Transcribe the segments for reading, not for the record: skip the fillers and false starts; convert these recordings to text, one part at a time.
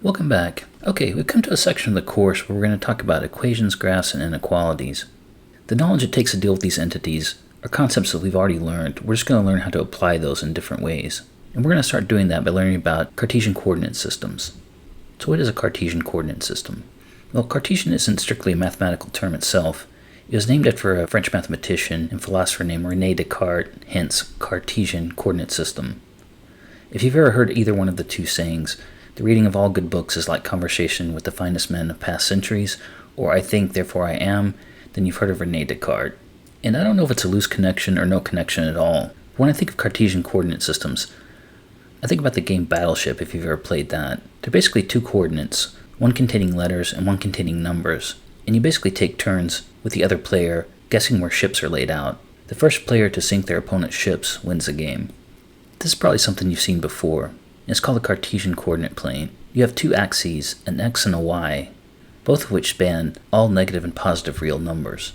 Welcome back. Okay, we've come to a section of the course where we're going to talk about equations, graphs, and inequalities. The knowledge it takes to deal with these entities are concepts that we've already learned. We're just going to learn how to apply those in different ways. And we're going to start doing that by learning about Cartesian coordinate systems. So what is a Cartesian coordinate system? Well, Cartesian isn't strictly a mathematical term itself. It was named after a French mathematician and philosopher named René Descartes, hence Cartesian coordinate system. If you've ever heard either one of the two sayings, the reading of all good books is like conversation with the finest men of past centuries, or I think, therefore I am, then you've heard of René Descartes. And I don't know if it's a loose connection or no connection at all. When I think of Cartesian coordinate systems, I think about the game Battleship, if you've ever played that. They're basically two coordinates, one containing letters and one containing numbers, and you basically take turns with the other player guessing where ships are laid out. The first player to sink their opponent's ships wins the game. This is probably something you've seen before. It's called a Cartesian coordinate plane. You have two axes, an x and a y, both of which span all negative and positive real numbers,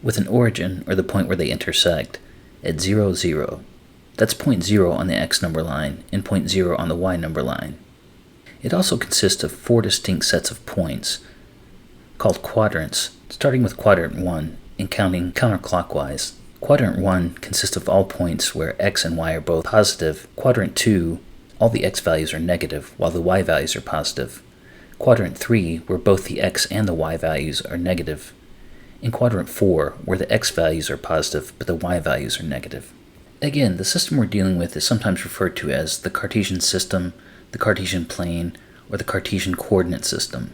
with an origin, or the point where they intersect, at 0, 0. That's point 0 on the x number line and point 0 on the y number line. It also consists of four distinct sets of points, called quadrants, starting with quadrant 1 and counting counterclockwise. Quadrant 1 consists of all points where x and y are both positive. Quadrant 2, all the x values are negative, while the y values are positive. Quadrant 3, where both the x and the y values are negative. In Quadrant 4, where the x values are positive, but the y values are negative. Again, the system we're dealing with is sometimes referred to as the Cartesian system, the Cartesian plane, or the Cartesian coordinate system.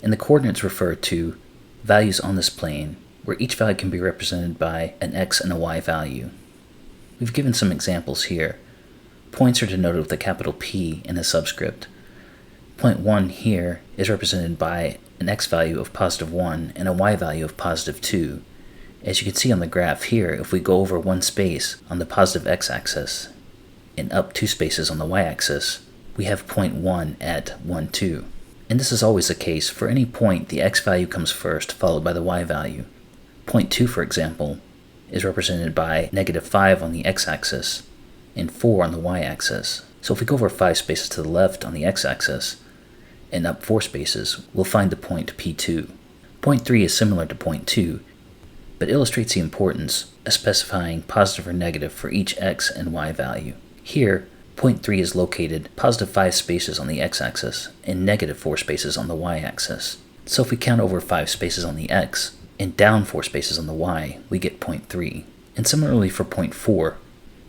And the coordinates refer to values on this plane, where each value can be represented by an x and a y value. We've given some examples here. Points are denoted with a capital P and a subscript. Point 1 here is represented by an x value of positive 1 and a y value of positive 2. As you can see on the graph here, if we go over one space on the positive x-axis and up two spaces on the y-axis, we have point 1 at 1, 2. And this is always the case. For any point, the x value comes first, followed by the y value. Point 2, for example, is represented by negative 5 on the x-axis and 4 on the y-axis. So if we go over 5 spaces to the left on the x-axis and up 4 spaces, we'll find the point P2. Point 3 is similar to point 2, but illustrates the importance of specifying positive or negative for each x and y value. Here, point 3 is located positive 5 spaces on the x-axis and negative 4 spaces on the y-axis. So if we count over 5 spaces on the x and down 4 spaces on the y, we get point 3. And similarly for point 4,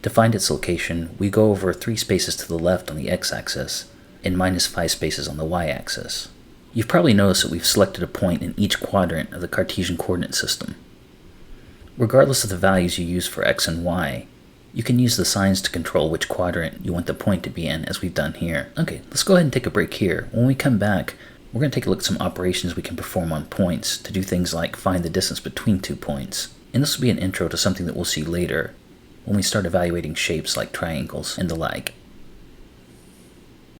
to find its location, we go over 3 spaces to the left on the x-axis and minus 5 spaces on the y-axis. You've probably noticed that we've selected a point in each quadrant of the Cartesian coordinate system. Regardless of the values you use for x and y, you can use the signs to control which quadrant you want the point to be in, as we've done here. Okay, let's go ahead and take a break here. When we come back, we're going to take a look at some operations we can perform on points to do things like find the distance between 2 points. And this will be an intro to something that we'll see later when we start evaluating shapes like triangles and the like.